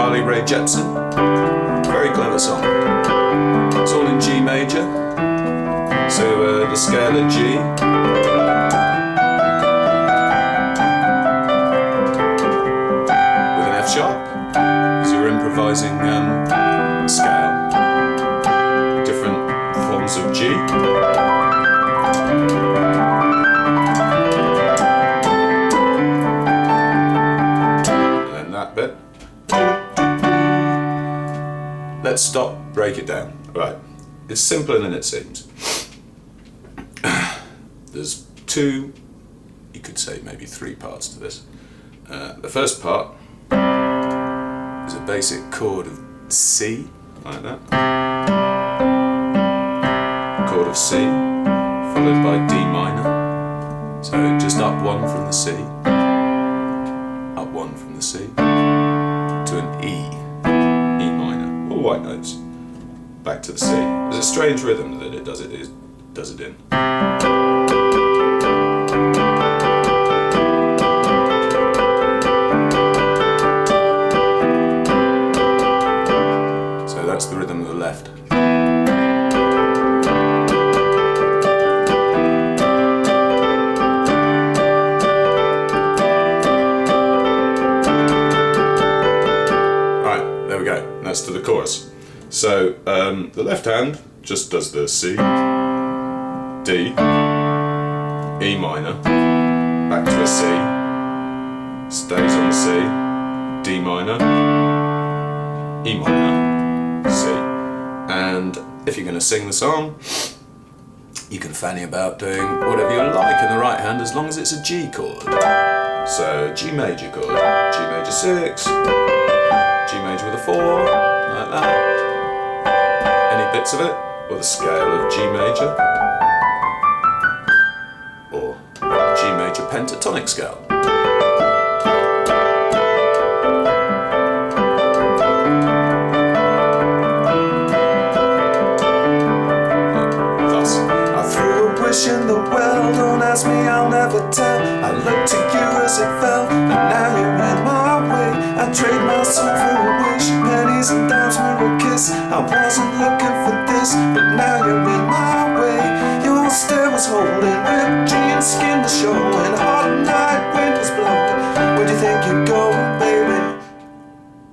entirely Rae Jepsen. Very clever song. It's all in G major. So the scale of G. With an F sharp. Because you're improvising scale. Different forms of G. Bit. Let's stop, break it down. Right, it's simpler than it seems. There's two, you could say maybe three parts to this. The first part is a basic chord of C, like that. Chord of C, followed by D minor. So just up one from the C. Up one from the C. To an E minor, all white notes, back to the C. There's a strange rhythm that it does it in. So that's the rhythm of the left. That's to the chorus. So the left hand just does the C, D, E minor, back to a C, stays on the C, D minor, E minor, C. And if you're going to sing the song, you can fanny about doing whatever you like in the right hand as long as it's a G chord. So G major chord, G major 6, G major with a 4, like that. Any bits of it, or the scale of G major, or G major pentatonic scale. Thus, I threw a wish in the well, don't ask me, I'll never tell. I looked to you as it fell, and now you're in my way. I trade my soul for a wish, pennies and dimes for a kiss. I wasn't looking for this, but now you're in my way. Your stare was holding, ripped jeans, skin was showing, hot night wind was blowing. Where do you think you're going, baby?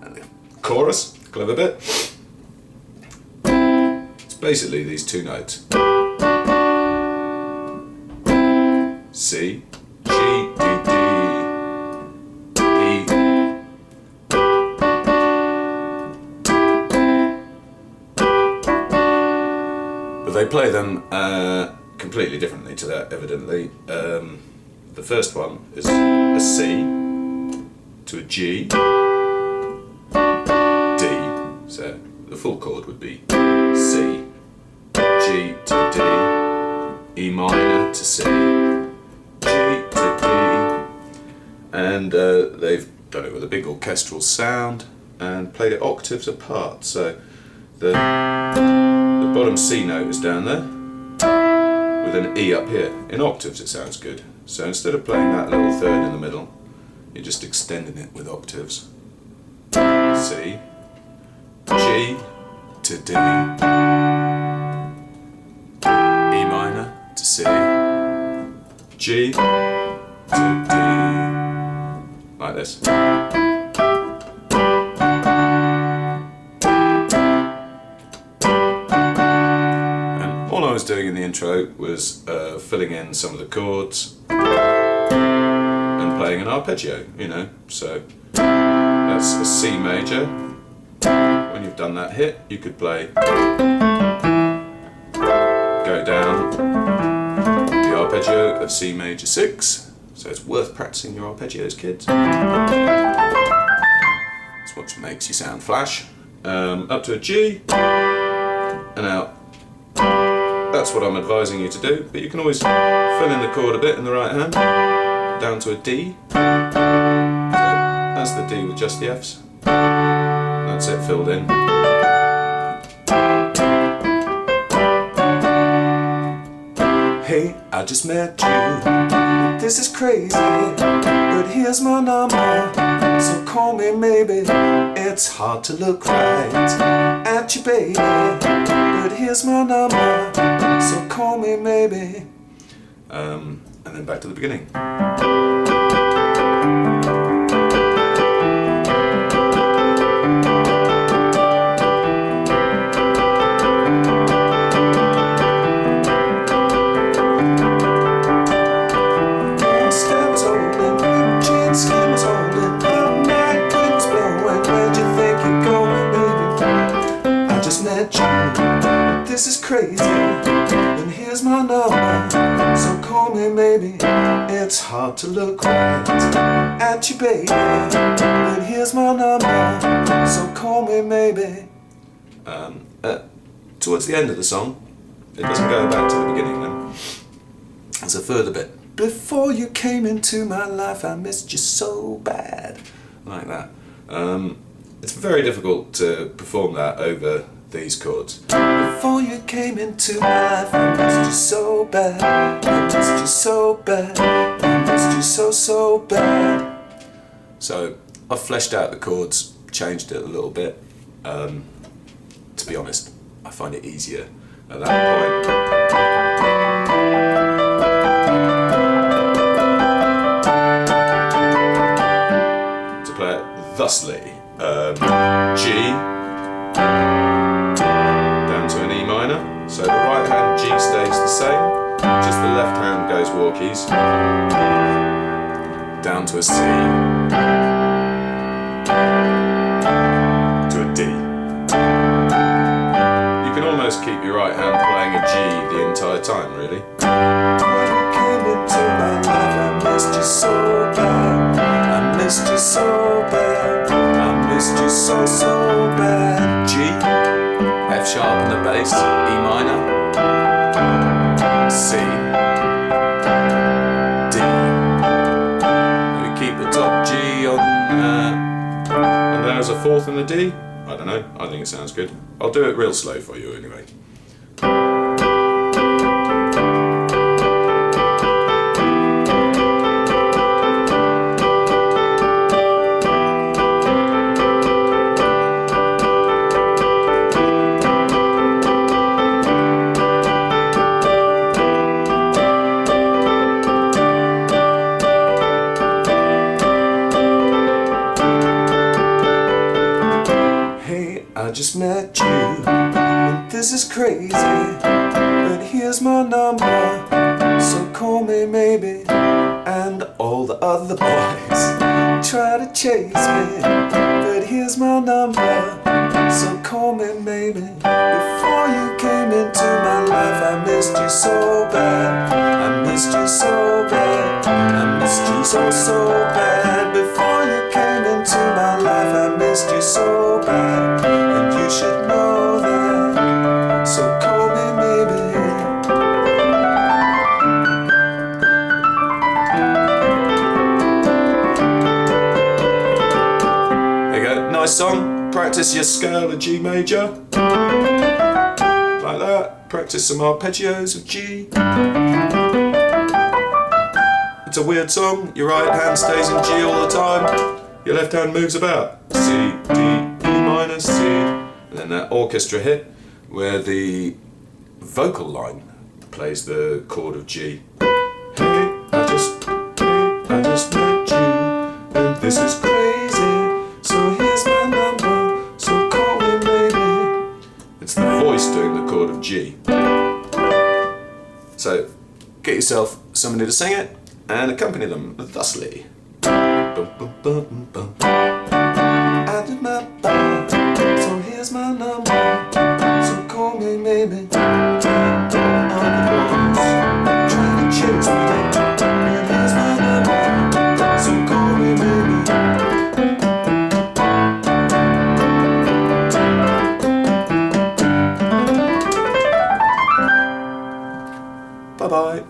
And the chorus, clever bit. It's basically these two notes. C, G, D, D, E. But they play them completely differently to that, evidently. The first one is a C to a G, D, so the full chord would be C, G to D, E minor to C, G to D, and they've done it with a big orchestral sound and played it octaves apart. So the bottom C note is down there with an E up here. In octaves it sounds good. So instead of playing that little third in the middle, you're just extending it with octaves. C, G to D, E minor to C, G to D, like this. All I was doing in the intro was filling in some of the chords and playing an arpeggio, you know. So that's a C major. When you've done that hit, you could play, go down the arpeggio of C major 6. So it's worth practicing your arpeggios, kids. It's what makes you sound flash. Up to a G and out. That's what I'm advising you to do, but you can always fill in the chord a bit in the right hand, down to a D. So that's the D with just the Fs. That's it filled in. Hey, I just met you. this is crazy, but here's my number, so call me maybe. It's hard to look right at you, baby, but here's my number, so call me maybe. And then back to the beginning. This is crazy, and here's my number, so call me maybe. It's hard to look right at you, baby, but here's my number, so call me maybe. Towards the end of the song, it doesn't go back to the beginning then. There's a further bit. Before you came into my life, I missed you so bad. Like that. It's very difficult to perform that over these chords. Before you came into my life, I missed you so bad. I missed you so bad. I missed you so bad. So I've fleshed out the chords, changed it a little bit. To be honest, I find it easier at that point. To play it thusly. G down to an E minor, so the right hand G stays the same, just the left hand goes walkies, down to a C, to a D. You can almost keep your right hand playing a G the entire time, really. When you came into my life, I missed you so bad. I missed you so bad. I missed you so bad. G, F sharp on the bass, E minor, C, D. Maybe keep the top G on, and then as a fourth in the D. I don't know, I think it sounds good. I'll do it real slow for you anyway. I just met you, and this is crazy, but here's my number, so call me maybe. And all the other boys try to chase me, but here's my number, so call me maybe. Before you came into my life, I missed you so bad. I missed you so bad. I missed you so bad. Before you came into my life, I missed you so bad. And you should know that, so call me maybe. There you go, nice song. Practice your scale of G major. Like that. Practice some arpeggios of G. It's a weird song. Your right hand stays in G all the time. Your left hand moves about. C, D, E minor, C. And then that orchestra hit where the vocal line plays the chord of G. Hey, I just met you, and this is crazy. So here's my number, so call me maybe. It's the voice doing the chord of G. So get yourself somebody to sing it and accompany them thusly. Bum, bum, bum, bum. I did my part, so here's my number, so call me maybe. Other boys trying to chase me, and here's my number, so call me maybe. Bye bye.